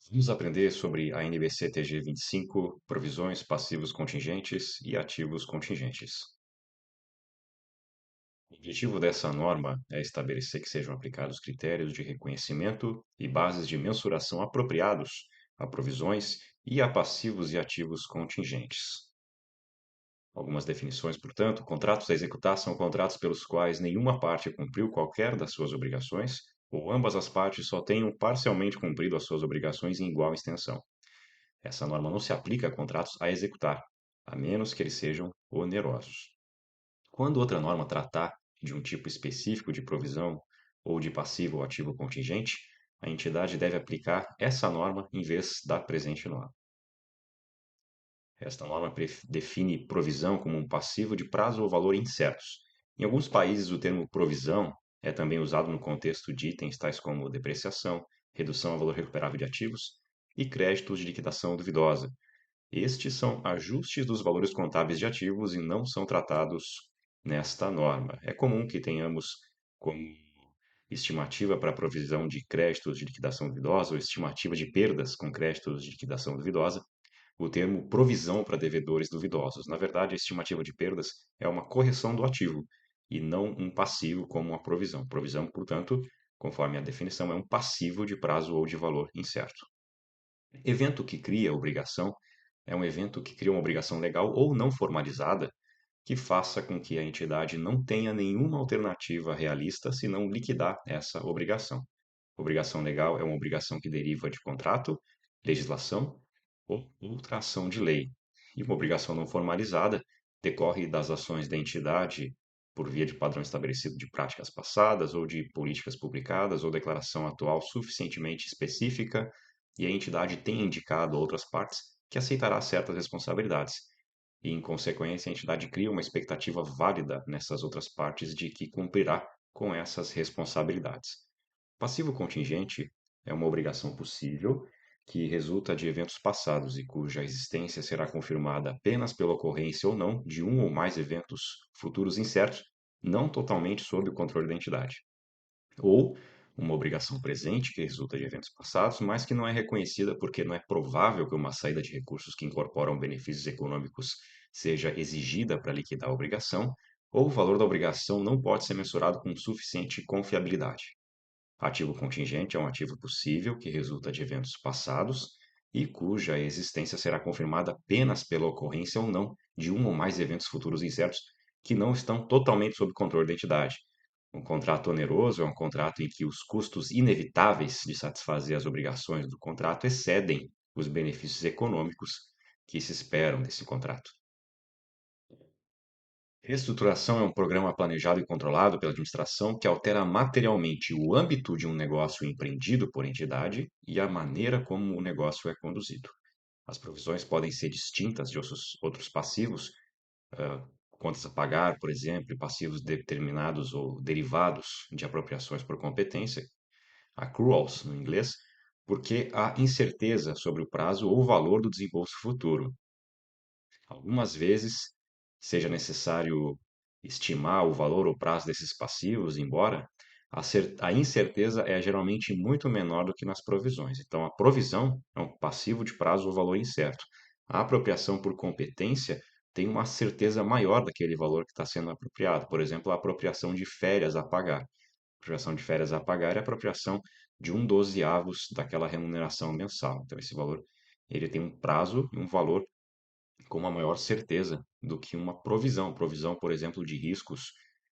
Vamos aprender sobre a NBC-TG 25, provisões, passivos contingentes e ativos contingentes. O objetivo dessa norma é estabelecer que sejam aplicados critérios de reconhecimento e bases de mensuração apropriados a provisões e a passivos e ativos contingentes. Algumas definições, portanto, contratos a executar são contratos pelos quais nenhuma parte cumpriu qualquer das suas obrigações ou ambas as partes só tenham parcialmente cumprido as suas obrigações em igual extensão. Essa norma não se aplica a contratos a executar, a menos que eles sejam onerosos. Quando outra norma tratar de um tipo específico de provisão ou de passivo ou ativo contingente, a entidade deve aplicar essa norma em vez da presente norma. Esta norma define provisão como um passivo de prazo ou valor incertos. Em alguns países, o termo provisão é também usado no contexto de itens tais como depreciação, redução ao valor recuperável de ativos e créditos de liquidação duvidosa. Estes são ajustes dos valores contábeis de ativos e não são tratados nesta norma. É comum que tenhamos como estimativa para a provisão de créditos de liquidação duvidosa ou estimativa de perdas com créditos de liquidação duvidosa o termo provisão para devedores duvidosos. Na verdade, a estimativa de perdas é uma correção do ativo e não um passivo como a provisão. Provisão, portanto, conforme a definição, é um passivo de prazo ou de valor incerto. Evento que cria obrigação é um evento que cria uma obrigação legal ou não formalizada que faça com que a entidade não tenha nenhuma alternativa realista senão liquidar essa obrigação. Obrigação legal é uma obrigação que deriva de contrato, legislação ou outra ação de lei. E uma obrigação não formalizada decorre das ações da entidade por via de padrão estabelecido de práticas passadas ou de políticas publicadas ou declaração atual suficientemente específica e a entidade tem indicado a outras partes que aceitará certas responsabilidades. E, em consequência, a entidade cria uma expectativa válida nessas outras partes de que cumprirá com essas responsabilidades. Passivo contingente é uma obrigação possível que resulta de eventos passados e cuja existência será confirmada apenas pela ocorrência ou não de um ou mais eventos futuros incertos, não totalmente sob o controle da entidade. Ou uma obrigação presente que resulta de eventos passados, mas que não é reconhecida porque não é provável que uma saída de recursos que incorporam benefícios econômicos seja exigida para liquidar a obrigação, ou o valor da obrigação não pode ser mensurado com suficiente confiabilidade. Ativo contingente é um ativo possível que resulta de eventos passados e cuja existência será confirmada apenas pela ocorrência ou não de um ou mais eventos futuros incertos que não estão totalmente sob controle da entidade. Um contrato oneroso é um contrato em que os custos inevitáveis de satisfazer as obrigações do contrato excedem os benefícios econômicos que se esperam desse contrato. Reestruturação é um programa planejado e controlado pela administração que altera materialmente o âmbito de um negócio empreendido por entidade e a maneira como o negócio é conduzido. As provisões podem ser distintas de outros passivos, contas a pagar, por exemplo, e passivos determinados ou derivados de apropriações por competência, accruals no inglês, porque há incerteza sobre o prazo ou o valor do desembolso futuro. Algumas vezes seja necessário estimar o valor ou prazo desses passivos, embora a incerteza é geralmente muito menor do que nas provisões. Então, a provisão é um passivo de prazo ou valor incerto. A apropriação por competência tem uma certeza maior daquele valor que está sendo apropriado. Por exemplo, a apropriação de férias a pagar. A apropriação de férias a pagar é a apropriação de um dozeavos daquela remuneração mensal. Então, esse valor ele tem um prazo e um valor com uma maior certeza do que uma provisão. Provisão, por exemplo, de riscos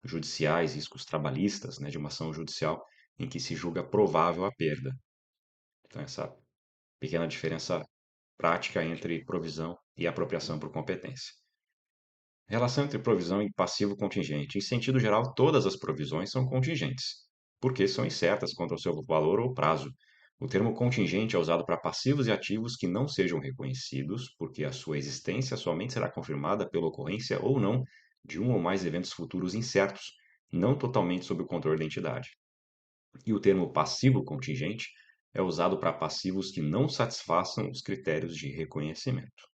judiciais, riscos trabalhistas, né, de uma ação judicial em que se julga provável a perda. Então, essa pequena diferença prática entre provisão e apropriação por competência. Relação entre provisão e passivo contingente. Em sentido geral, todas as provisões são contingentes, porque são incertas quanto ao seu valor ou prazo. O termo contingente é usado para passivos e ativos que não sejam reconhecidos, porque a sua existência somente será confirmada pela ocorrência ou não de um ou mais eventos futuros incertos, não totalmente sob o controle da entidade. E o termo passivo contingente é usado para passivos que não satisfaçam os critérios de reconhecimento.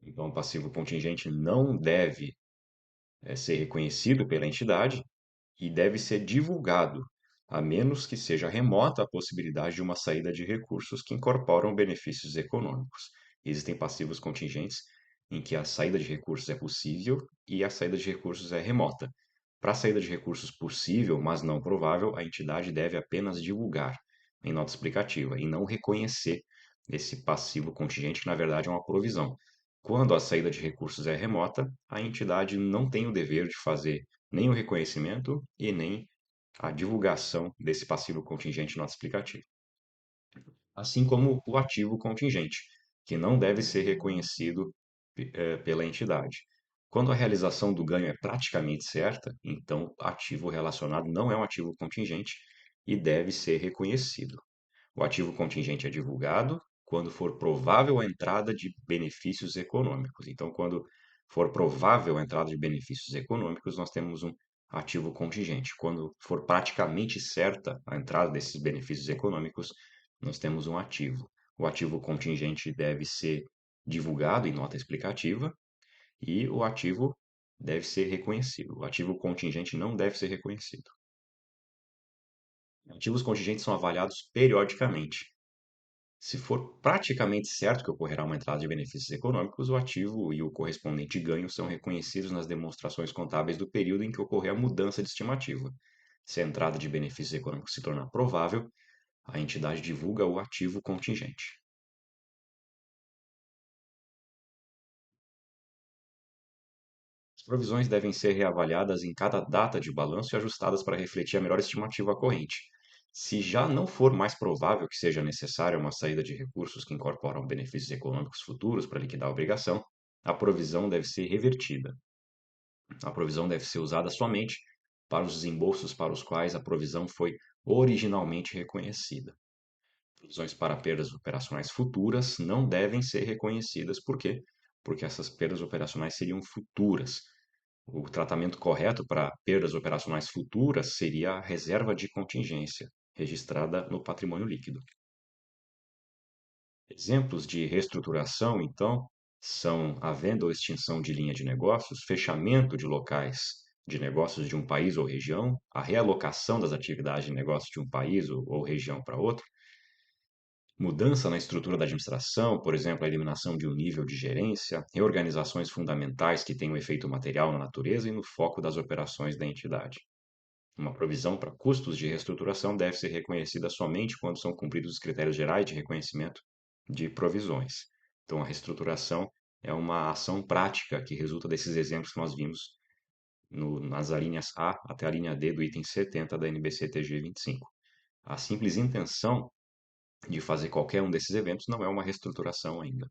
Então, o passivo contingente não deve ser reconhecido pela entidade e deve ser divulgado a menos que seja remota a possibilidade de uma saída de recursos que incorporam benefícios econômicos. Existem passivos contingentes em que a saída de recursos é possível e a saída de recursos é remota. Para a saída de recursos possível, mas não provável, a entidade deve apenas divulgar em nota explicativa e não reconhecer esse passivo contingente, que na verdade é uma provisão. Quando a saída de recursos é remota, a entidade não tem o dever de fazer nem o reconhecimento e nem a divulgação desse passivo contingente em nota explicativa. Assim como o ativo contingente, que não deve ser reconhecido pela entidade. Quando a realização do ganho é praticamente certa, então ativo relacionado não é um ativo contingente e deve ser reconhecido. O ativo contingente é divulgado quando for provável a entrada de benefícios econômicos. Então, quando for provável a entrada de benefícios econômicos, nós temos um ativo contingente. Quando for praticamente certa a entrada desses benefícios econômicos, nós temos um ativo. O ativo contingente deve ser divulgado em nota explicativa e o ativo deve ser reconhecido. O ativo contingente não deve ser reconhecido. Ativos contingentes são avaliados periodicamente. Se for praticamente certo que ocorrerá uma entrada de benefícios econômicos, o ativo e o correspondente ganho são reconhecidos nas demonstrações contábeis do período em que ocorrer a mudança de estimativa. Se a entrada de benefícios econômicos se tornar provável, a entidade divulga o ativo contingente. As provisões devem ser reavaliadas em cada data de balanço e ajustadas para refletir a melhor estimativa corrente. Se já não for mais provável que seja necessária uma saída de recursos que incorporam benefícios econômicos futuros para liquidar a obrigação, a provisão deve ser revertida. A provisão deve ser usada somente para os desembolsos para os quais a provisão foi originalmente reconhecida. Provisões para perdas operacionais futuras não devem ser reconhecidas. Por quê? Porque essas perdas operacionais seriam futuras. O tratamento correto para perdas operacionais futuras seria a reserva de contingência, registrada no patrimônio líquido. Exemplos de reestruturação, então, são a venda ou extinção de linha de negócios, fechamento de locais de negócios de um país ou região, a realocação das atividades de negócio de um país ou região para outro, mudança na estrutura da administração, por exemplo, a eliminação de um nível de gerência, reorganizações fundamentais que têm um efeito material na natureza e no foco das operações da entidade. Uma provisão para custos de reestruturação deve ser reconhecida somente quando são cumpridos os critérios gerais de reconhecimento de provisões. Então, a reestruturação é uma ação prática que resulta desses exemplos que nós vimos nas linhas A até a linha D do item 70 da NBC-TG 25. A simples intenção de fazer qualquer um desses eventos não é uma reestruturação ainda.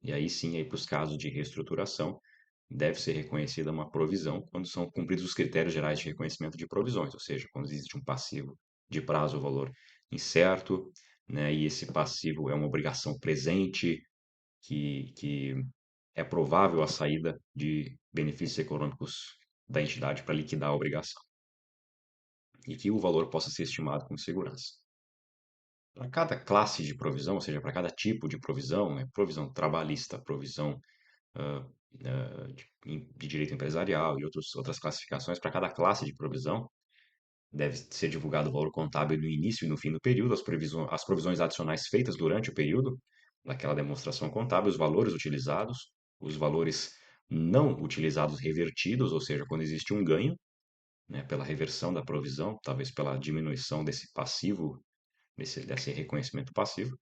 E aí sim, aí para os casos de reestruturação, deve ser reconhecida uma provisão quando são cumpridos os critérios gerais de reconhecimento de provisões, ou seja, quando existe um passivo de prazo ou valor incerto, né, e esse passivo é uma obrigação presente, que é provável a saída de benefícios econômicos da entidade para liquidar a obrigação, e que o valor possa ser estimado com segurança. Para cada classe de provisão, ou seja, para cada tipo de provisão, né, provisão trabalhista, provisão ah, de direito empresarial e outras classificações, para cada classe de provisão, deve ser divulgado o valor contábil no início e no fim do período, as provisões adicionais feitas durante o período daquela demonstração contábil, os valores utilizados, os valores não utilizados revertidos, ou seja, quando existe um ganho, né, pela reversão da provisão, talvez pela diminuição desse passivo, desse reconhecimento passivo,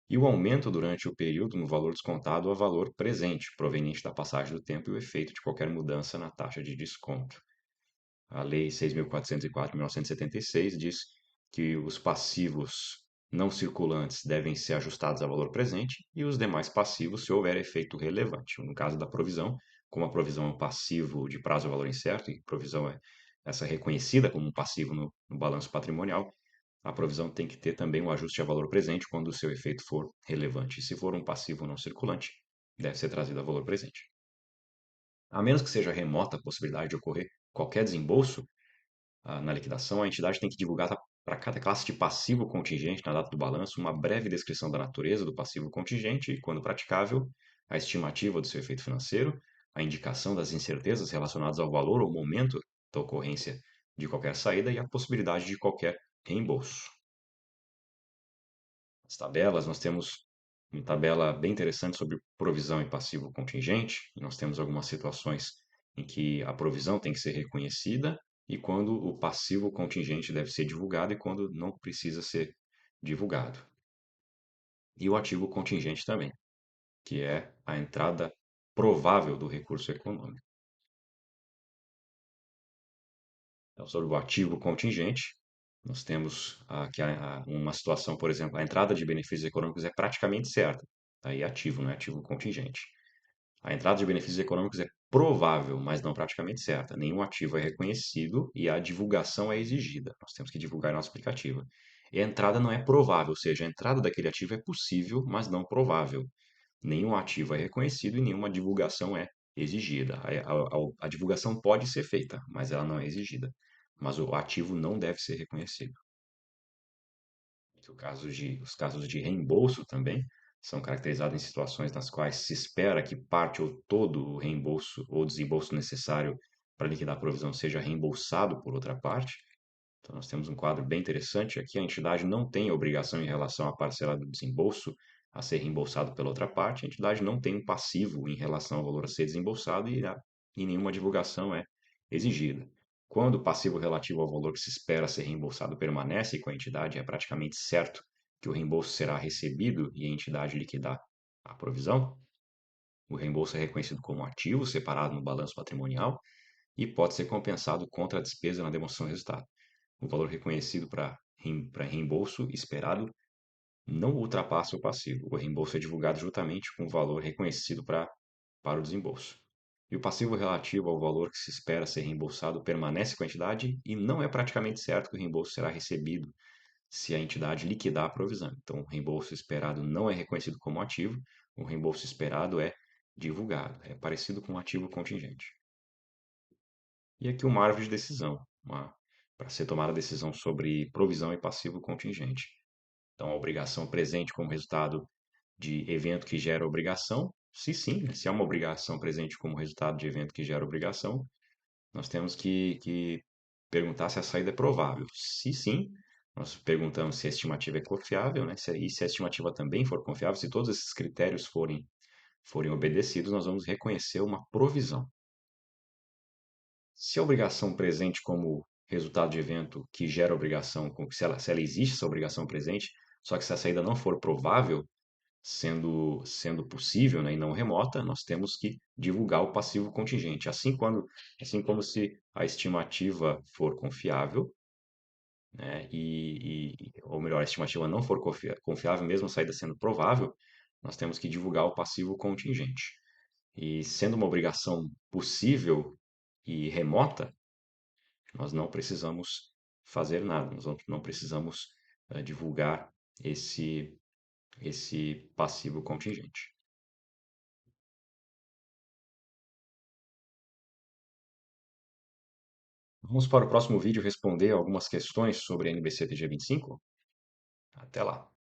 e o aumento durante o período no valor descontado a valor presente, proveniente da passagem do tempo e o efeito de qualquer mudança na taxa de desconto. A Lei 6.404 de 1976 diz que os passivos não circulantes devem ser ajustados a valor presente e os demais passivos se houver efeito relevante. No caso da provisão, como a provisão é um passivo de prazo ou valor incerto, e provisão é essa reconhecida como um passivo no balanço patrimonial, a provisão tem que ter também um ajuste a valor presente quando o seu efeito for relevante. E se for um passivo não circulante, deve ser trazido a valor presente. A menos que seja remota a possibilidade de ocorrer qualquer desembolso na liquidação, a entidade tem que divulgar para cada classe de passivo contingente na data do balanço uma breve descrição da natureza do passivo contingente e, quando praticável, a estimativa do seu efeito financeiro, a indicação das incertezas relacionadas ao valor ou momento da ocorrência de qualquer saída e a possibilidade de qualquer reembolso. As tabelas, nós temos uma tabela bem interessante sobre provisão e passivo contingente. E nós temos algumas situações em que a provisão tem que ser reconhecida e quando o passivo contingente deve ser divulgado e quando não precisa ser divulgado. E o ativo contingente também, que é a entrada provável do recurso econômico. Então, sobre o ativo contingente, nós temos aqui uma situação, por exemplo, a entrada de benefícios econômicos é praticamente certa. Aí é ativo, não é ativo contingente. A entrada de benefícios econômicos é provável, mas não praticamente certa. Nenhum ativo é reconhecido e a divulgação é exigida. Nós temos que divulgar a nossa aplicativa. E a entrada não é provável, ou seja, a entrada daquele ativo é possível, mas não provável. Nenhum ativo é reconhecido e nenhuma divulgação é exigida. A divulgação pode ser feita, mas ela não é exigida. Mas o ativo não deve ser reconhecido. Os casos de reembolso também são caracterizados em situações nas quais se espera que parte ou todo o reembolso ou desembolso necessário para liquidar a provisão seja reembolsado por outra parte. Então, nós temos um quadro bem interessante aqui. A entidade não tem obrigação em relação à parcela do desembolso a ser reembolsado pela outra parte. A entidade não tem um passivo em relação ao valor a ser desembolsado e nenhuma divulgação é exigida. Quando o passivo relativo ao valor que se espera ser reembolsado permanece com a entidade, é praticamente certo que o reembolso será recebido e a entidade liquidar a provisão. O reembolso é reconhecido como ativo separado no balanço patrimonial e pode ser compensado contra a despesa na demonstração de resultado. O valor reconhecido para reembolso esperado não ultrapassa o passivo. O reembolso é divulgado juntamente com o valor reconhecido para o desembolso. E o passivo relativo ao valor que se espera ser reembolsado permanece com a entidade e não é praticamente certo que o reembolso será recebido se a entidade liquidar a provisão. Então, o reembolso esperado não é reconhecido como ativo, o reembolso esperado é divulgado. É parecido com o ativo contingente. E aqui uma árvore de decisão, para ser tomada a decisão sobre provisão e passivo contingente. Então, a obrigação presente como resultado de evento que gera obrigação, se sim, né, se há uma obrigação presente como resultado de evento que gera obrigação, nós temos que perguntar se a saída é provável. Se sim, nós perguntamos se a estimativa é confiável, né? E se a estimativa também for confiável, se todos esses critérios forem obedecidos, nós vamos reconhecer uma provisão. Se a obrigação presente como resultado de evento que gera obrigação, se ela existe essa obrigação presente, só que se a saída não for provável, sendo possível, né, e não remota, nós temos que divulgar o passivo contingente. Assim como se a estimativa for confiável, né, ou melhor, a estimativa não for confiável, mesmo a saída sendo provável, nós temos que divulgar o passivo contingente. E sendo uma obrigação possível e remota, nós não precisamos fazer nada, nós não precisamos divulgar esse, esse passivo contingente. Vamos para o próximo vídeo responder algumas questões sobre NBC TG 25? Até lá!